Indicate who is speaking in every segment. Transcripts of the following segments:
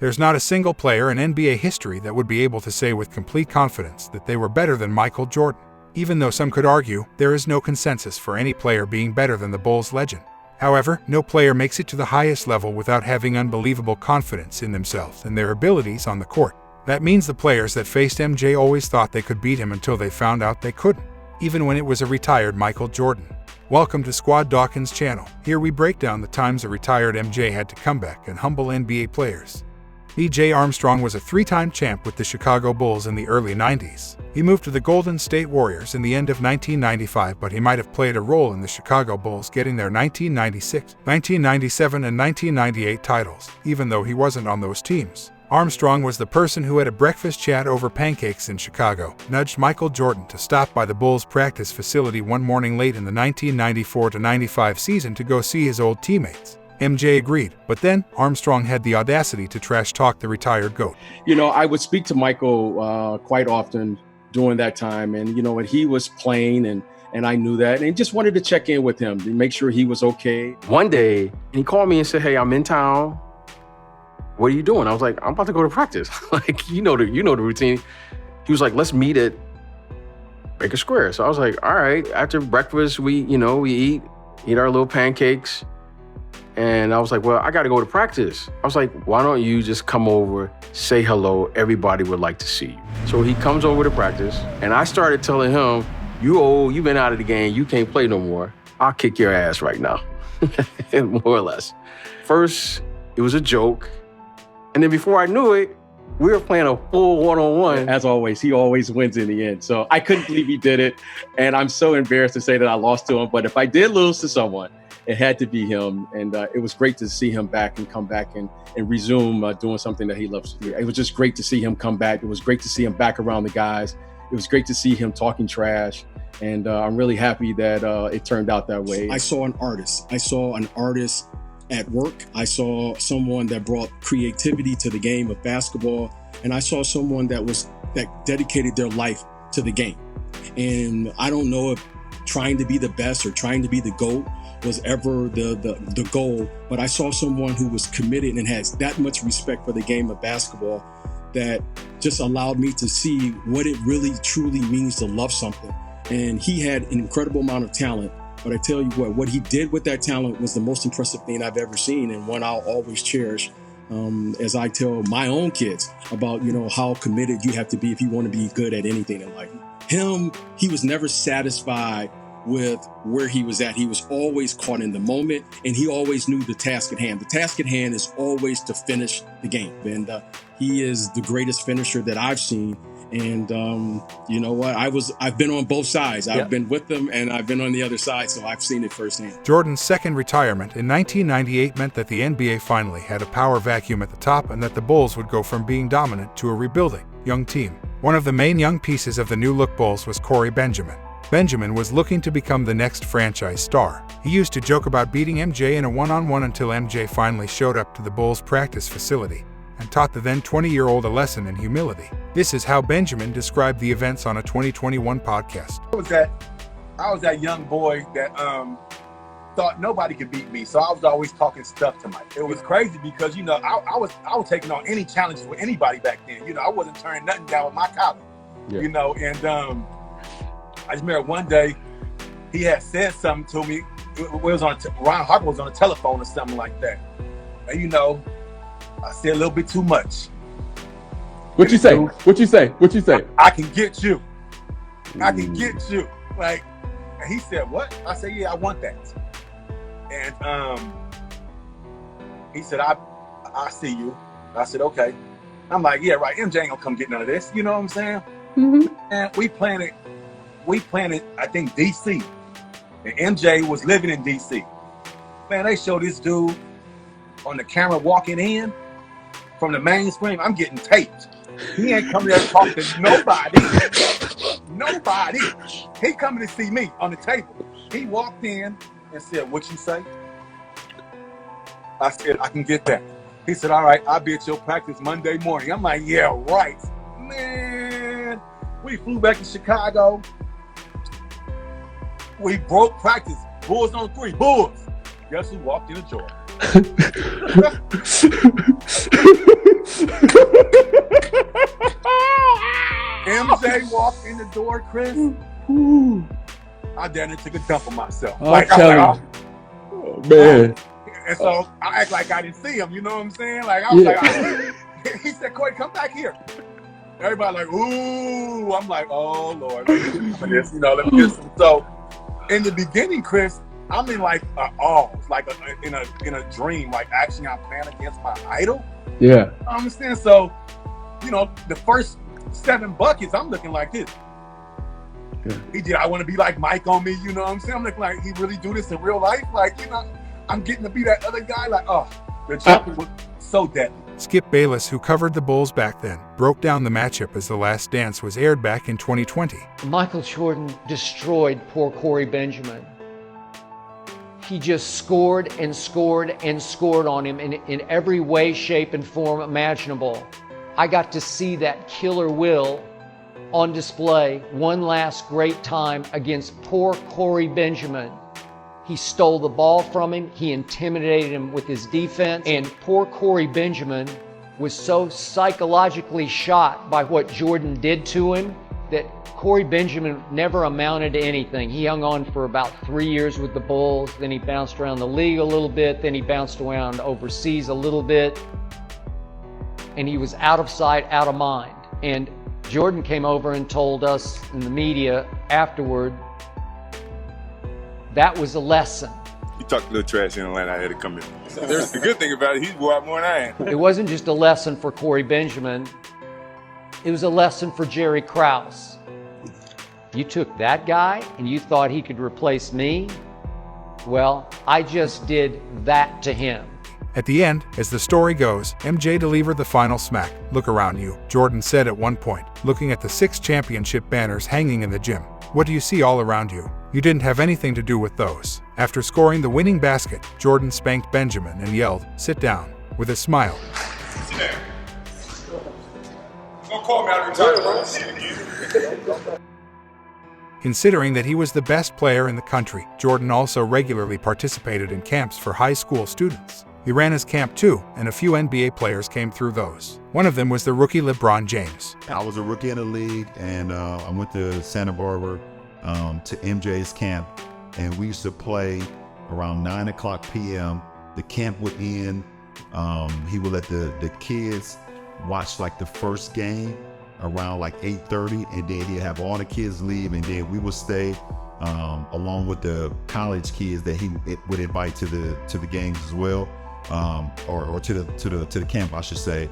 Speaker 1: There's not a single player in NBA history that would be able to say with complete confidence that they were better than Michael Jordan. Even though some could argue, there is no consensus for any player being better than the Bulls legend. However, no player makes it to the highest level without having unbelievable confidence in themselves and their abilities on the court. That means the players that faced MJ always thought they could beat him until they found out they couldn't, even when it was a retired Michael Jordan. Welcome to Squad Dawkins channel. Here we break down the times a retired MJ had to come back and humble NBA players. B.J. Armstrong was a three-time champ with the Chicago Bulls in the early 90s. He moved to the Golden State Warriors in the end of 1995, but he might have played a role in the Chicago Bulls getting their 1996, 1997, and 1998 titles, even though he wasn't on those teams. Armstrong was the person who had a breakfast chat over pancakes in Chicago, nudged Michael Jordan to stop by the Bulls' practice facility one morning late in the 1994-95 season to go see his old teammates. MJ agreed, but then Armstrong had the audacity to trash-talk the retired GOAT.
Speaker 2: I would speak to Michael quite often during that time, and and he was playing, and I knew that, and just wanted to check in with him to make sure he was okay. One day, he called me and said, "Hey, I'm in town. What are you doing?" I was like, "I'm about to go to practice." you know the routine. He was like, "Let's meet at Baker Square." So I was like, "All right." After breakfast, we eat our little pancakes. And I was like, "Well, I got to go to practice." I was like, "Why don't you just come over, say hello? Everybody would like to see you." So he comes over to practice, and I started telling him, "You old, you've been out of the game, you can't play no more. I'll kick your ass right now," more or less. First, it was a joke. And then before I knew it, we were playing a full one-on-one. As always, he always wins in the end. So I couldn't believe he did it. And I'm so embarrassed to say that I lost to him. But if I did lose to someone, it had to be him. And it was great to see him back and come back and resume doing something that he loves to do. It was just great to see him come back. It was great to see him back around the guys. It was great to see him talking trash. And I'm really happy that it turned out that way.
Speaker 3: I saw an artist. At work. I saw someone that brought creativity to the game of basketball, and I saw someone that dedicated their life to the game. And I don't know if trying to be the best or trying to be the GOAT was ever the goal, but I saw someone who was committed and has that much respect for the game of basketball that just allowed me to see what it really truly means to love something. And he had an incredible amount of talent. But I tell you what he did with that talent was the most impressive thing I've ever seen, and one I'll always cherish as I tell my own kids about, how committed you have to be if you want to be good at anything in life. He was never satisfied with where he was at. He was always caught in the moment, and he always knew the task at hand. The task at hand is always to finish the game. And he is the greatest finisher that I've seen. And you know what? I've been on both sides. I've been with them and I've been on the other side, so I've seen it firsthand.
Speaker 1: Jordan's second retirement in 1998 meant that the NBA finally had a power vacuum at the top and that the Bulls would go from being dominant to a rebuilding young team. One of the main young pieces of the new look Bulls was Corey Benjamin. Benjamin was looking to become the next franchise star. He used to joke about beating MJ in a one-on-one until MJ finally showed up to the Bulls' practice facility and taught the then 20-year-old a lesson in humility. This is how Benjamin described the events on a 2021 podcast.
Speaker 4: I was that young boy that thought nobody could beat me, so I was always talking stuff to Mike. It was crazy because I was taking on any challenges with anybody back then. I wasn't turning nothing down with my collar. And I just remember one day he had said something to me. It was on Ron Harper was on the telephone or something like that, and I said a little bit too much.
Speaker 5: What you say?
Speaker 4: I can get you. I can get you. And he said, "What?" I said, "Yeah, I want that." And he said, I see you. I said, "Okay." I'm like, "Yeah, right. MJ ain't gonna come get none of this." You know what I'm saying?
Speaker 5: Mm-hmm.
Speaker 4: And we planted, I think, DC. And MJ was living in DC. Man, they showed this dude on the camera walking in from the main screen. I'm getting taped. He ain't coming there to talk to nobody. Nobody. He coming to see me on the table. He walked in and said, "What you say?" I said, "I can get that." He said, "All right, I'll be at your practice Monday morning." I'm like, "Yeah, right." Man, we flew back to Chicago. We broke practice. Bulls on 3. Bulls. Guess who walked in the door? walked in the door, Chris, I damn took a dump on myself.
Speaker 5: I'm telling you. Oh, man.
Speaker 4: And so I act like I didn't see him. You know what I'm saying? Like I was he said, "Corey, come back here." Everybody like, ooh. I'm like, oh Lord, let me get some. So in the beginning, Chris, I'm in like in a dream, like actually I'm playing against my idol.
Speaker 5: Yeah.
Speaker 4: I understand. So, the first 7 buckets, I'm looking like this.
Speaker 5: Yeah.
Speaker 4: He did. I want to be like Mike on me. You know what I'm saying? I'm looking like he really do this in real life. Like, I'm getting to be that other guy. Like, oh, the jumper was so deadly.
Speaker 1: Skip Bayless, who covered the Bulls back then, broke down the matchup as The Last Dance was aired back in 2020.
Speaker 6: Michael Jordan destroyed poor Corey Benjamin. He just scored and scored and scored on him in every way, shape, and form imaginable. I got to see that killer will on display one last great time against poor Corey Benjamin. He stole the ball from him, he intimidated him with his defense, and poor Corey Benjamin was so psychologically shot by what Jordan did to him that Corey Benjamin never amounted to anything. He hung on for about 3 years with the Bulls, then he bounced around the league a little bit, then he bounced around overseas a little bit, and he was out of sight, out of mind. And Jordan came over and told us in the media afterward that was a lesson.
Speaker 7: He talked a little trash in Atlanta. I had to come in. There's the good thing about it, he's wore out more than I am.
Speaker 6: It wasn't just a lesson for Corey Benjamin. It was a lesson for Jerry Krause. You took that guy and you thought he could replace me? Well, I just did that to him.
Speaker 1: At the end, as the story goes, MJ delivered the final smack. "Look around you," Jordan said at one point, looking at the 6 championship banners hanging in the gym. "What do you see all around you? You didn't have anything to do with those." After scoring the winning basket, Jordan spanked Benjamin and yelled, "Sit down," with a smile.
Speaker 7: Sit down. Don't call me out every time I don't see it again.
Speaker 1: Considering that he was the best player in the country, Jordan also regularly participated in camps for high school students. He ran his camp too, and a few NBA players came through those. One of them was the rookie LeBron James.
Speaker 8: I was a rookie in the league, and I went to Santa Barbara to MJ's camp, and we used to play around 9:00 p.m. The camp would end. He would let the kids watch like the first game around like 8:30, and then he'd have all the kids leave, and then we would stay along with the college kids that he would invite to the games as well, or to the camp, I should say.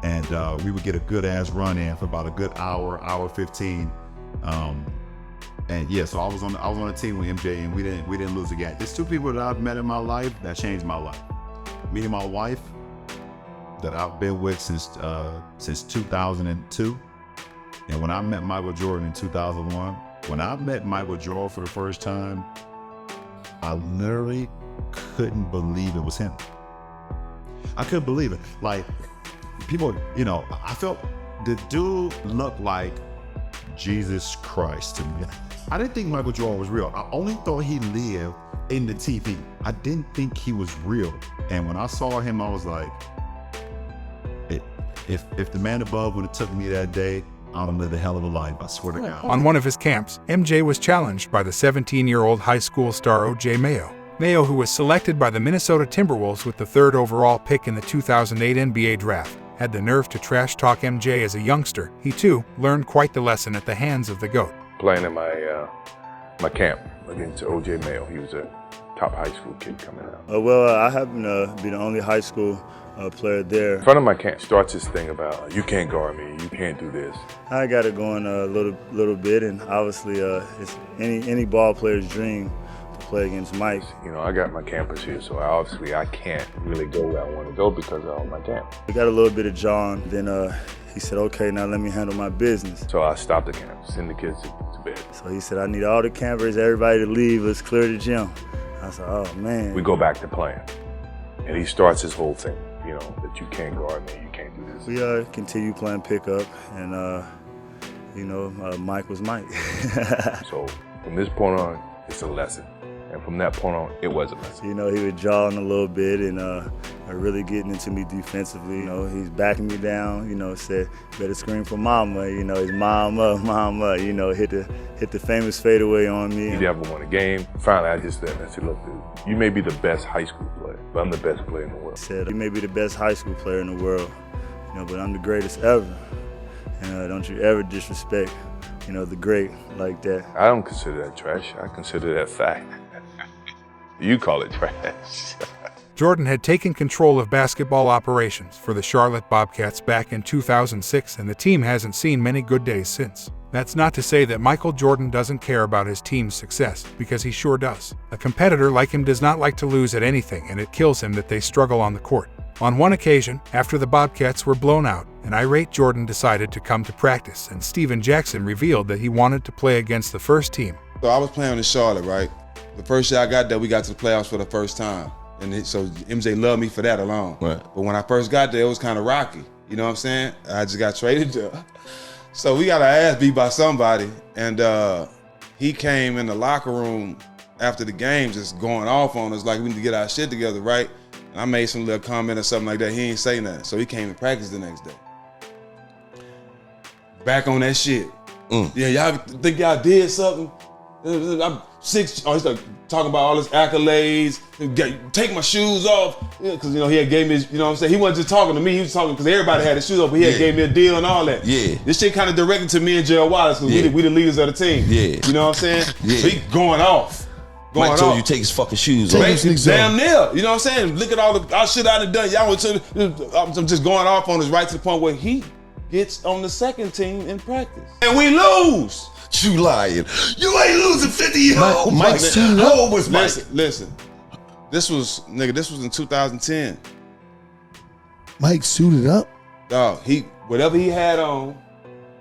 Speaker 8: And we would get a good ass run in for about a good hour 15. And yeah, so I was on the team with MJ, and we didn't lose a game. There's 2 people that I've met in my life that changed my life. Meeting my wife that I've been with since 2002. And when I met Michael Jordan in 2001, when I met Michael Jordan for the first time, I literally couldn't believe it was him. I couldn't believe it. Like, people, I felt the dude looked like Jesus Christ to me. I didn't think Michael Jordan was real. I only thought he lived in the TV. I didn't think he was real. And when I saw him, I was like, if the man above would have took me that day, I'd have lived a hell of a life, I swear to God.
Speaker 1: On one of his camps, MJ was challenged by the 17-year-old high school star O.J. Mayo. Mayo, who was selected by the Minnesota Timberwolves with the 3rd overall pick in the 2008 NBA draft, had the nerve to trash talk MJ as a youngster. He too learned quite the lesson at the hands of the GOAT.
Speaker 9: Playing in my camp against O.J. Mayo. He was a top high school kid coming out.
Speaker 10: I happen to be the only high school player there.
Speaker 9: In front of my camp starts this thing about, you can't guard me, you can't do this.
Speaker 10: I got it going a little bit, and obviously it's any ball player's dream to play against Mike.
Speaker 9: I got my campers here, so I can't really go where I want to go because of my camp.
Speaker 10: We got a little bit of John, then he said, okay, now let me handle my business.
Speaker 9: So I stopped the camp, send the kids to bed.
Speaker 10: So he said, I need all the campers, everybody to leave, let's clear the gym. I said, oh man.
Speaker 9: We go back to playing, and he starts his whole thing, that you can't guard me, you can't do this.
Speaker 10: We continue playing pickup, and Mike was Mike.
Speaker 9: So from this point on, it's a lesson. And from that point on, it was a lesson.
Speaker 10: He would jaw on a little bit, and really getting into me defensively. You know, he's backing me down. You know, said better scream for mama. You know, his mama. You know, hit the famous fadeaway on me.
Speaker 9: He never won a game. Finally, I just said, look, dude, you may be the best high school player, but I'm the best player in the world.
Speaker 10: He said, you may be the best high school player in the world, you know, but I'm the greatest ever. And don't you ever disrespect, you know, the great like that.
Speaker 9: I don't consider that trash. I consider that fact. You call it trash.
Speaker 1: Jordan had taken control of basketball operations for the Charlotte Bobcats back in 2006, and the team hasn't seen many good days since. That's not to say that Michael Jordan doesn't care about his team's success, because he sure does. A competitor like him does not like to lose at anything, and it kills him that they struggle on the court. On one occasion, after the Bobcats were blown out, an irate Jordan decided to come to practice, and Steven Jackson revealed that he wanted to play against the first team.
Speaker 11: So I was playing in Charlotte, right? The first year I got there, we got to the playoffs for the first time. So MJ loved me for that alone.
Speaker 5: Right.
Speaker 11: But when I first got there, it was kind of rocky. You know what I'm saying? I just got traded there. So we got our ass beat by somebody. And he came in the locker room after the game just going off on us like we need to get our shit together, right? And I made some little comment or something like that. He ain't say nothing. So he came to practice the next day. Back on that shit. Yeah, y'all think y'all did something? I'm 6. Oh, he started talking about all his accolades. Take my shoes off, because you know he had gave me. You know what I'm saying? He wasn't just talking to me. He was talking because everybody had his shoes off. But he had gave me a deal and all that.
Speaker 5: Yeah.
Speaker 11: This shit kind of directed to me and Gerald Wallace because we the leaders of the team.
Speaker 5: Yeah.
Speaker 11: You know what I'm saying?
Speaker 5: Yeah.
Speaker 11: So he going off.
Speaker 5: Mike told you take his fucking shoes off.
Speaker 11: Damn near. You know what I'm saying? Look at all the shit I done. Y'all went to. I'm just going off on us right to the point where he gets on the second team in practice and we lose.
Speaker 5: You lying. You ain't losing 50-year-old.
Speaker 11: Mike's too
Speaker 5: low. How old was Mike?
Speaker 11: Listen. This was in 2010.
Speaker 12: Mike suited up?
Speaker 11: Dog, whatever he had on,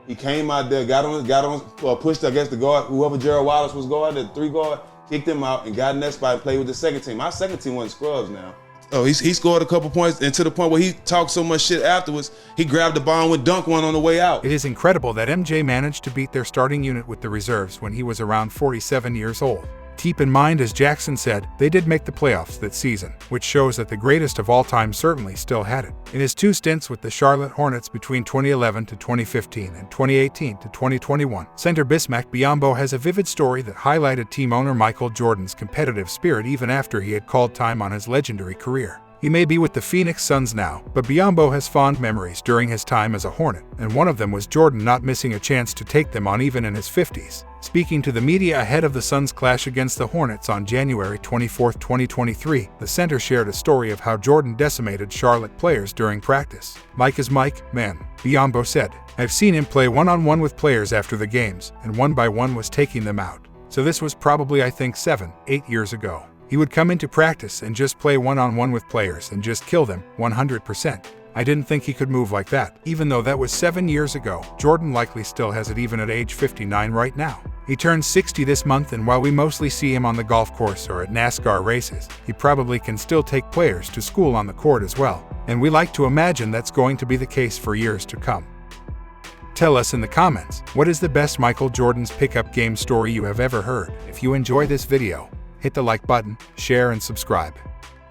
Speaker 11: he came out there, got on, pushed against the guard, whoever Gerald Wallace was guarding, the 3 guard, kicked him out and got in that spot and played with the second team. Our second team wasn't scrubs now. Oh, he scored a couple points, and to the point where he talked so much shit afterwards, he grabbed the ball and would dunk one on the way out.
Speaker 1: It is incredible that MJ managed to beat their starting unit with the reserves when he was around 47 years old. Keep in mind, as Jackson said, they did make the playoffs that season, which shows that the greatest of all time certainly still had it. In his 2 stints with the Charlotte Hornets between 2011 to 2015 and 2018 to 2021, center Bismack Biyombo has a vivid story that highlighted team owner Michael Jordan's competitive spirit even after he had called time on his legendary career. He may be with the Phoenix Suns now, but Biyombo has fond memories during his time as a Hornet, and one of them was Jordan not missing a chance to take them on even in his 50s. Speaking to the media ahead of the Suns' clash against the Hornets on January 24, 2023, the center shared a story of how Jordan decimated Charlotte players during practice. Mike is Mike, man, Biyombo said. I've seen him play one-on-one with players after the games, and one by one was taking them out. So this was probably, I think, 7, 8 years ago. He would come into practice and just play one-on-one with players and just kill them, 100%. I didn't think he could move like that. Even though that was 7 years ago, Jordan likely still has it even at age 59 right now. He turns 60 this month, and while we mostly see him on the golf course or at NASCAR races, he probably can still take players to school on the court as well. And we like to imagine that's going to be the case for years to come. Tell us in the comments, what is the best Michael Jordan's pickup game story you have ever heard? If you enjoy this video, hit the like button, share, and subscribe.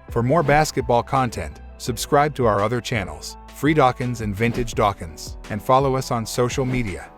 Speaker 1: For more basketball content, subscribe to our other channels, Free Dawkins and Vintage Dawkins, and follow us on social media.